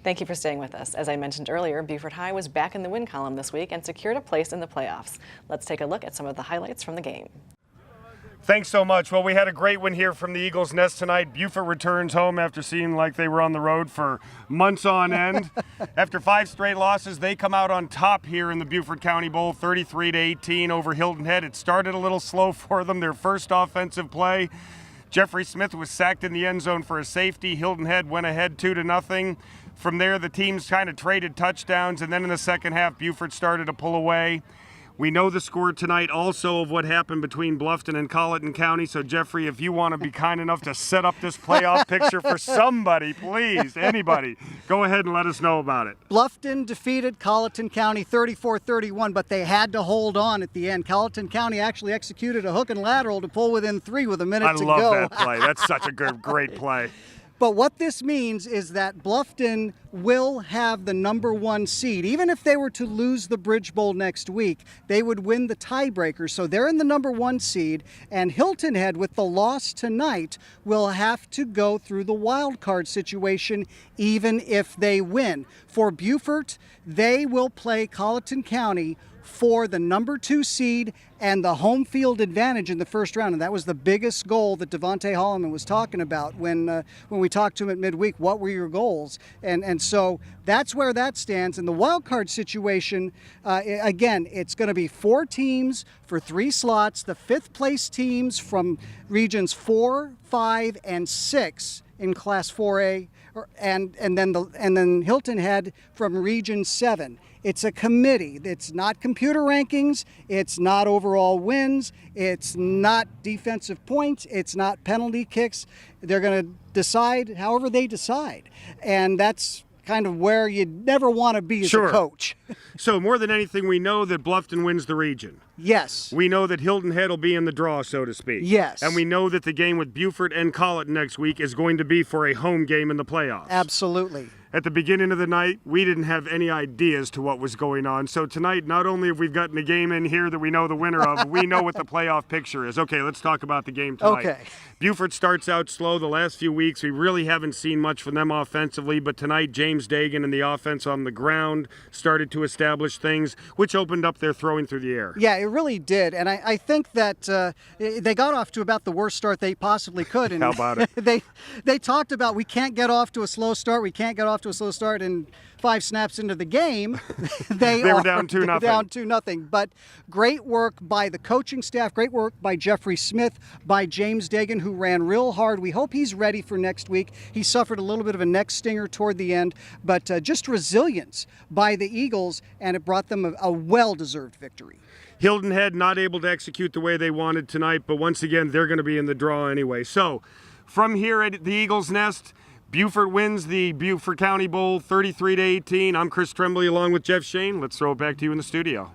Thank you for staying with us. As I mentioned earlier, Beaufort High was back in the win column this week and secured a place in the playoffs. Let's take a look at some of the highlights from the game. Thanks so much. Well, we had a great win here from the Eagles Nest tonight. Beaufort returns home after seeming like they were on the road for months on end. After 5 straight losses, they come out on top here in the Beaufort County Bowl, 33-18 over Hilton Head. It started a little slow for them. Their first offensive play, Jeffrey Smith was sacked in the end zone for a safety. Hilton Head went ahead 2-0. From there, the teams kind of traded touchdowns, and then in the second half, Beaufort started to pull away. We know the score tonight also of what happened between Bluffton and Colleton County. So, Jeffrey, if you want to be kind enough to set up this playoff picture for somebody, please, anybody, go ahead and let us know about it. Bluffton defeated Colleton County 34-31, but they had to hold on at the end. Colleton County actually executed a hook and lateral to pull within 3 with a minute to go. I love that play. That's such a great play. But what this means is that Bluffton will have the #1 seed. Even if they were to lose the Bridge Bowl next week, they would win the tiebreaker. So they're in the #1 seed, and Hilton Head, with the loss tonight, will have to go through the wild card situation even if they win. For Beaufort, they will play Colleton County for the #2 seed and the home field advantage in the first round. And that was the biggest goal that Devontae Holloman was talking about when we talked to him at midweek. What were your goals? And so that's where that stands. In the wild card situation, again, it's going to be 4 teams for 3 slots. The 5th place teams from regions 4, 5, and 6 in Class 4A, and then Hilton Head from Region 7. It's a committee. It's not computer rankings. It's not overall wins. It's not defensive points. It's not penalty kicks. They're going to decide however they decide, and that's kind of where you never want to be as a coach. So more than anything, we know that Bluffton wins the region. Yes. We know that Hilton Head will be in the draw, so to speak. Yes. And we know that the game with Beaufort and Colleton next week is going to be for a home game in the playoffs. Absolutely. At the beginning of the night, we didn't have any idea as to what was going on. So tonight, not only have we gotten a game in here that we know the winner of, we know what the playoff picture is. Okay, let's talk about the game tonight. Okay. Beaufort starts out slow the last few weeks. We really haven't seen much from them offensively, but tonight James Dagan and the offense on the ground started to establish things, which opened up their throwing through the air. Yeah, it really did. And I think that they got off to about the worst start they possibly could. And how about it? They talked about we can't get off to a slow start. We can't get off to a slow start. And 5 snaps into the game, they were down 2-0. Down 2-0. But great work by the coaching staff. Great work by Jeffrey Smith, by James Dagan, who ran real hard. We hope he's ready for next week. He suffered a little bit of a neck stinger toward the end, but just resilience by the Eagles, and it brought them a well-deserved victory. Hilton Head not able to execute the way they wanted tonight, but once again, they're going to be in the draw anyway. So from here at the Eagles Nest, Beaufort wins the Beaufort County Bowl 33-18. I'm Chris Tremblay along with Jeff Shane. Let's throw it back to you in the studio.